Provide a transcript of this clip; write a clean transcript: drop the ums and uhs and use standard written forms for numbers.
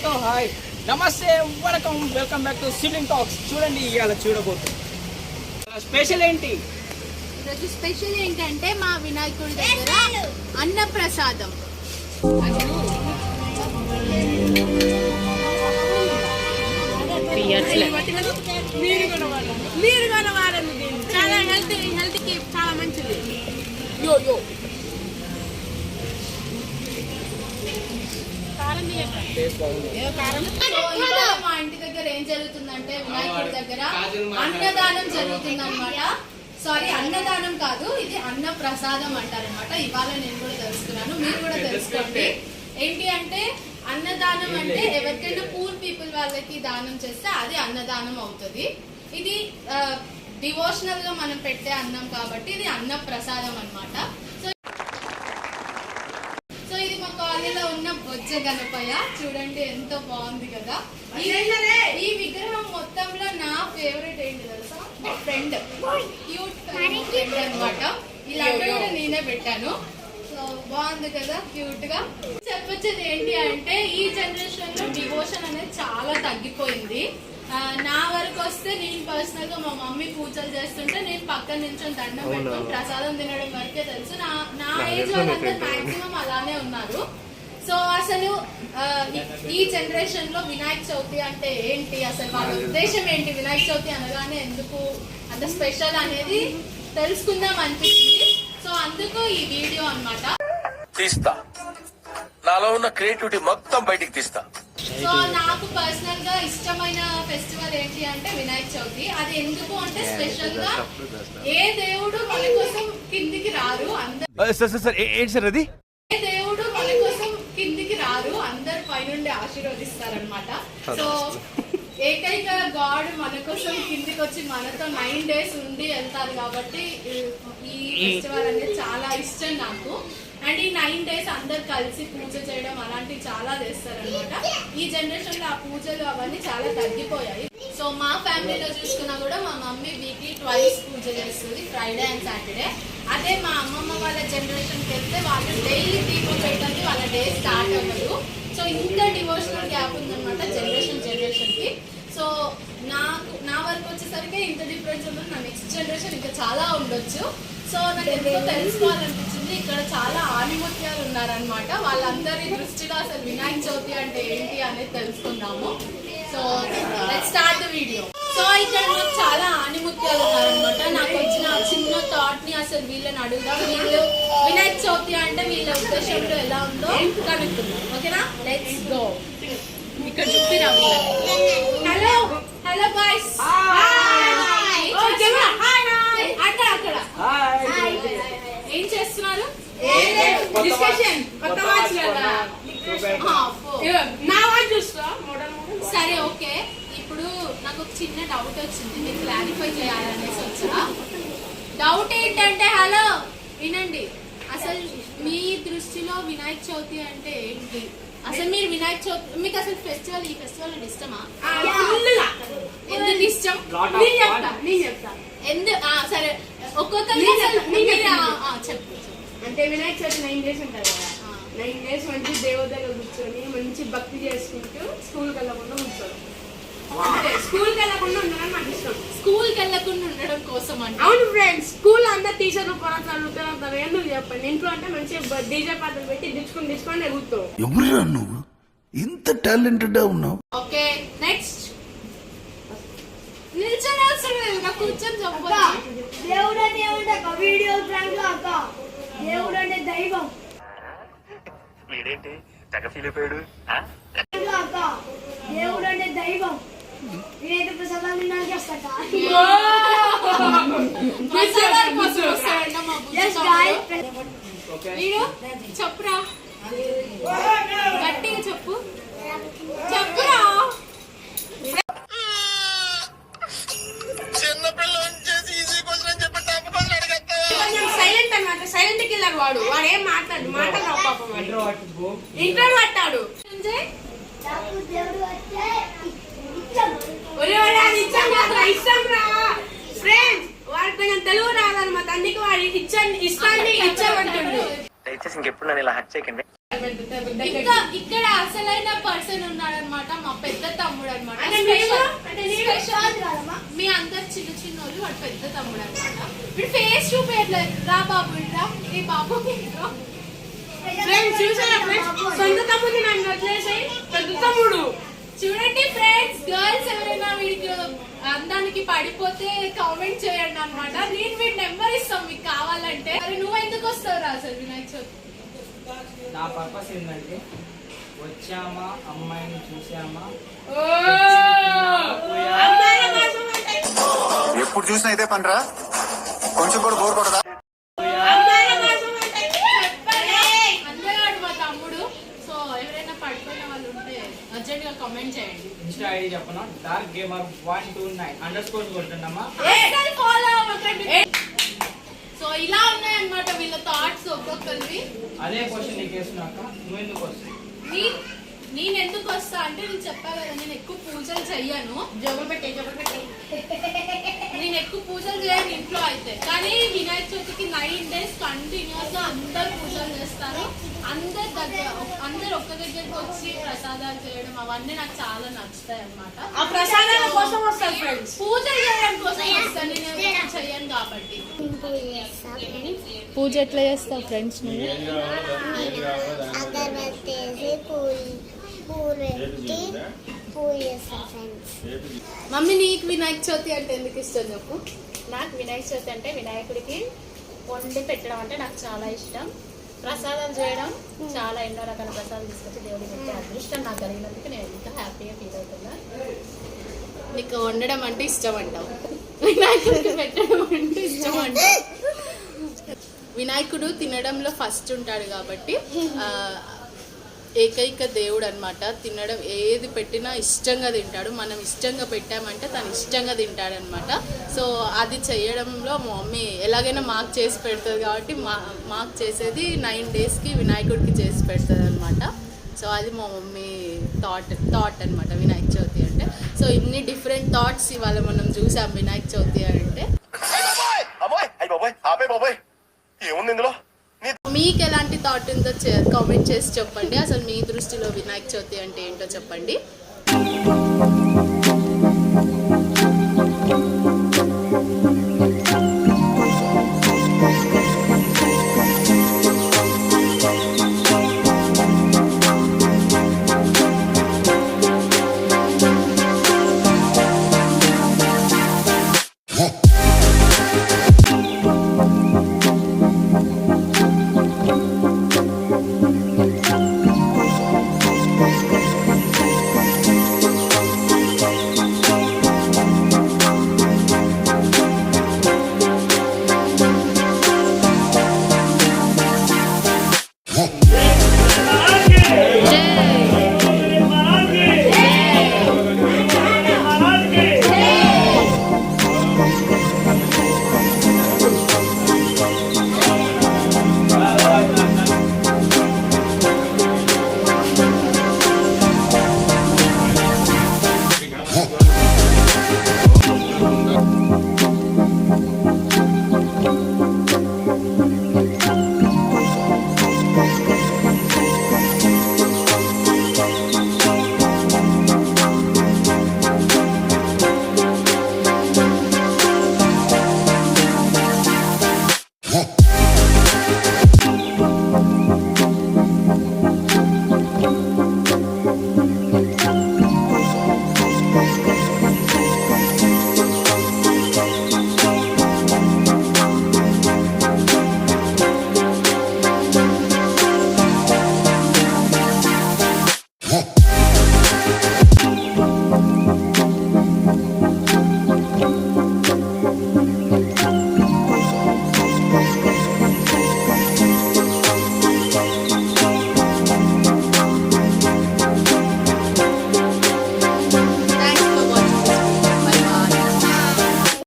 So hi నమస్తే welcome back to sibling talks. చూడండి ఇవాళ చూడబోతుంది స్పెషల్ ఏంటి. ఈరోజు స్పెషల్ ఏంటంటే మా వినాయకుడి దగ్గర అన్నప్రసాదం. మీరు కూడా వాడండి, చాలా హెల్త్కి చాలా మంచిది. మా ఇంటి దగ్గర ఏం జరుగుతుందంటే వినాయకుడి దగ్గర అన్నదానం జరుగుతుంది అనమాట. సారీ, అన్నదానం కాదు, ఇది అన్న ప్రసాదం అంటారనమాట. ఇవాళ నేను కూడా తెలుసుకున్నాను, మీరు కూడా తెలుసుకోండి. ఏంటి అంటే అన్నదానం అంటే ఎవరికైనా పూర్ పీపుల్ వాళ్ళకి దానం చేస్తే అది అన్నదానం అవుతుంది. ఇది డివోషనల్ గా మనం పెట్టే అన్నం కాబట్టి ఇది అన్న ప్రసాదం అనమాట. సో ఇది మా కాలనీలో ఉన్న బొజ్జ గణపయ్య, చూడండి ఎంత బాగుంది కదా. ఈ విగ్రహం మొత్తంలో నా ఫేవరెట్ ఏంటి తెలుసా, మా ఫ్రెండ్ క్యూట్ ఫ్రెండ్ అనమాట. ఇలాంటి కూడా నేనే పెట్టాను. సో బాగుంది కదా, క్యూట్ గా. చెప్పొచ్చేది ఏంటి అంటే ఈ జనరేషన్ లో డివోషన్ అనేది చాలా తగ్గిపోయింది. నా వరకు వస్తే నేను పర్సనల్ గా మా మమ్మీ పూజలు చేస్తుంటే నేను పక్కన నిల్చొని దండం పెట్టుకొని ప్రసాదం తినడం వరకే తెలుసు. నా ఏజ్ వాళ్ళంతా మాక్సిమం అలానే ఉన్నారు. సో అసలు ఈ జనరేషన్ లో వినాయక చవితి అంటే ఏంటి, అసలు వాళ్ళ ఉద్దేశం ఏంటి, వినాయక చవితి అనగానే ఎందుకు అంత స్పెషల్ అనేది తెలుసుకుందాం అనిపించింది. సో అందుకు ఈ వీడియో అన్నమాట. తీస్తా, నాలో ఉన్న క్రియేటివిటీ మొత్తం బయటికి తీస్తా. సో నాకు పర్సనల్ గా ఇష్టమైన ఫెస్టివల్ ఏంటి అంటే వినాయక చవితి. అది ఎందుకు అంటే స్పెషల్ గా ఏ దేవుడు మన కోసం కిందికి రారు, ఏ దేవుడు మన కోసం కిందికి రారు, అందరు పైనుండి ఆశీర్వదిస్తారనమాట. సో ఏకైక గాడ్ మన కోసం కిందికి వచ్చి మనతో 9 days ఉండి వెళ్తారు కాబట్టి ఈ ఫెస్టివల్ అనేది చాలా ఇష్టం నాకు. అండ్ ఈ 9 days అందరు కలిసి పూజ చేయడం అలాంటివి చాలా చేస్తారనమాట. ఈ జనరేషన్ లో ఆ పూజలు అవన్నీ చాలా తగ్గిపోయాయి. సో మా ఫ్యామిలీలో చూసుకున్నా కూడా మా మమ్మీ వీక్లీ 2 పూజ చేస్తుంది, ఫ్రైడే అండ్ సాటర్డే. అదే మా అమ్మమ్మ వాళ్ళ జనరేషన్ కి వెళ్తే వాళ్ళు డైలీ దీపం పెట్టండి, వాళ్ళ డే స్టార్ట్ అవ్వదు. సో ఇంత డివోషనల్ గ్యాప్ ఉందన్నమాట జనరేషన్ కి. సో నా వరకు వచ్చేసరికి ఇంత డిఫరెన్స్ ఉంటుంది. నా నెక్స్ట్ జనరేషన్ ఇంకా చాలా ఉండొచ్చు. సో నాకు ఎంతో తెలుసుకోవాలనిపించింది. ఇక్కడ చాలా ఆణిముత్యాలు ఉన్నారనమాట. వాళ్ళందరి దృష్టిలో అసలు వినాయక చవితి అంటే ఏంటి అనేది తెలుసుకుందాము. So let's start the video. So ఇక్కడ నాకు చాలా ఆణిముత్యాలు ఉన్నారనమాట. నాకు వచ్చిన చిన్న థాట్ ని అసలు వీళ్ళని అడుగుదాం. వీళ్ళు వినాయక చవితి అంటే వీళ్ళ ఉద్దేశంలో ఎలా ఉందో కనుక్కుందాం. ఓకేనా, లెట్స్ గో. ఇక్కడ చూపిరా. హలో హలో బాయ్స్, అక్కడ ఏం చేస్తున్నారు? సరే ఓకే. ఇప్పుడు నాకు ఒక చిన్న డౌట్ వచ్చింది, మీరు క్లారిఫై చేయాలనేసి వచ్చా. డౌట్ ఏంటంటే, హలో వినండి, అసలు మీ దృష్టిలో వినాయక చవితి అంటే ఏంటి? అసలు మీరు వినాయక చవితి మీకు అసలు ఈ ఫెస్టివల్ అంటే ఇష్టమా? ఎందుకు ఇష్టం నేను చెప్తా. సరే ఒక్కొక్కరు చెప్పు. అంటే వినాయక చవితి 9 days ఉంటారు కదా, 9 days మంచి దేవతలు కూర్చొని మంచి భక్తి చేసుకుంటూ స్కూల్కి వెళ్ళకుండా కూర్చోరు. స్కూల్కి వెళ్ళకుండా ఉండడం నాకు ఇష్టం. స్కూల్కి వెళ్ళకుండా ఉండడం కోసం అంటే అవును ఫ్రెండ్స్, స్కూల్ అంతా టీచర్లు చదువుతారు ఎందుకు చెప్పండి. ఇంట్లో అంటే మంచిగా డీజే పాటలు పెట్టి దిచ్చుకొని ఎగురుతావు. ఎవరురా నువ్వు ఇంత టాలెంటెడ్ ఉన్నావు? Okay next. నిల్చొని అవసరం కూర్చొని చెప్పు. దేవుడు అంటే ఏమంటే వీడియో ప్రాంక్ లో అక్క, దేవుడు అంటే దైవం. వీడేంటి తెగ ఫీల్ అయిపోయాడు? అక్క దేవుడు అంటే దైవం. నేనైతే ప్రసాదాలు తినడానికి వస్తాక చెప్పురా, గట్టిగా చెప్పు, చెప్పురా. సైలెంట్ అన్నమాట, సైలెంట్ కిల్లర్ వాడు ఏం మాట్లాడు పాపం, ఇంట్లో పట్టాడు. ఇష్టం రా ఫ్రెండ్స్, వాడి కొంచెం తెలుగు రాదనమాట, అందుకే వాడి ఇష్టాన్ని ఇచ్చామంటుండు. దయచేసి ఇంకెప్పుడు నన్ను ఇలా హత్య చేయకండి. ఇంకా ఇక్కడ అసలైన పర్సన్ ఉన్నాడనమాట, మా పెద్ద తమ్ముడు అనమాట. మీ అందరు చిన్న చిన్న వాళ్ళు వాడు పెద్ద తమ్ముడు అనమాట. వీడు ఫేస్ చూపేయట్లేదు. రా బాబు రా, ఈ బాబు సొంత తమ్ముడు నన్ను వదిలేసి పెద్ద తమ్ముడు. చూడండి ఫ్రెండ్స్, గర్ల్స్ ఎవరైనా వీడికి అందానికి పడిపోతే కామెంట్ చేయండి అనమాట. నేను వీడి నెంబర్ ఇస్తాం మీకు కావాలంటే. అరే నువ్వు ఎందుకు వస్తావు రా అసలు వినాయక చవితి? నా పర్పస్ ఏంటంటే వచ్చామా, అమ్మాయిని చూసామా, ఎప్పుడు చూసినా ఇదే పనిరా, కొంచెం కూడా బోర్ కొడదా? అందగాడు మా తమ్ముడు. సో ఎవరైనా పడిపోయిన వాళ్ళు ఉంటే అర్జెంట్ గా కామెంట్ చేయండి. ఇన్స్టా ఐడి చెప్పనా, డార్క్ గేమర్ 129 కొట్టండమ్మా. ఫాలో అవ్వకండి. సో ఇలా ఉన్నాయన్నమాట వీళ్ళ థాట్స్ ఒక్కొక్కరివి. అదే క్వశ్చన్ నీకు వేస్తున్నాక నువ్వు ఎందుకు వస్తావు? నేను ఎందుకు వస్తా అంటే నేను చెప్పా కదా, నేను ఎక్కువ పూజలు చెయ్యను. నేను ఎక్కువ పూజలు చేయను ఇంట్లో అయితే. కానీ వినాయక చవితికి 9 days కంటిన్యూస్ గా అందరు పూజలు చేస్తారు. అందరు ఒక్క దగ్గరికి వచ్చి ప్రసాదాలు చేయడం అవన్నీ నాకు చాలా నచ్చుతాయి అన్నమాట. ఆ ప్రసాదాల కోసం వస్తారు ఫ్రెండ్స్. పూజలు చేయడం కోసం వస్తాను, నేను ఎవరు చెయ్యను కాబట్టి. పూజ ఎట్లా చేస్తావు ఫ్రెండ్స్? మమ్మీ నీకు వినాయక చవితి అంటే ఎందుకు ఇష్టం చెప్పు? నాకు వినాయక చవితి అంటే వినాయకుడికి వండి పెట్టడం అంటే నాకు చాలా ఇష్టం. ప్రసాదాలు చేయడం, చాలా ఎన్నో రకాల ప్రసాదాలు తీసుకొచ్చి దేవుడికి పెట్టే అదృష్టం నాకు కలిగినందుకు నేను ఎంత హ్యాపీగా ఫీల్ అవుతున్నా. నీకు వండడం అంటే ఇష్టం అంటావు, వినాయకుడికి పెట్టడం అంటే ఇష్టం అంటావు. వినాయకుడు తినడంలో ఫస్ట్ ఉంటాడు కాబట్టి ఏకైక దేవుడు అనమాట. తినడం ఏది పెట్టినా ఇష్టంగా తింటాడు. మనం ఇష్టంగా పెట్టామంటే తను ఇష్టంగా తింటాడనమాట. సో అది చేయడంలో మా మమ్మీ ఎలాగైనా మాకు చేసి పెడుతుంది కాబట్టి మాకు చేసేది 9 daysకి వినాయకుడికి చేసి పెడుతుంది అనమాట. సో అది మా మమ్మీ థాట్ అనమాట వినాయక చవితి అంటే. సో ఇన్ని డిఫరెంట్ థాట్స్ ఇవాళ మనం చూసాం వినాయక చవితి అంటే. ఏముంది ఇందులో? మీకు ఎలాంటి థాట్ ఉందో కామెంట్ చేసి చెప్పండి. అసలు మీ దృష్టిలో వినాయక చవితి అంటే ఏంటో చెప్పండి.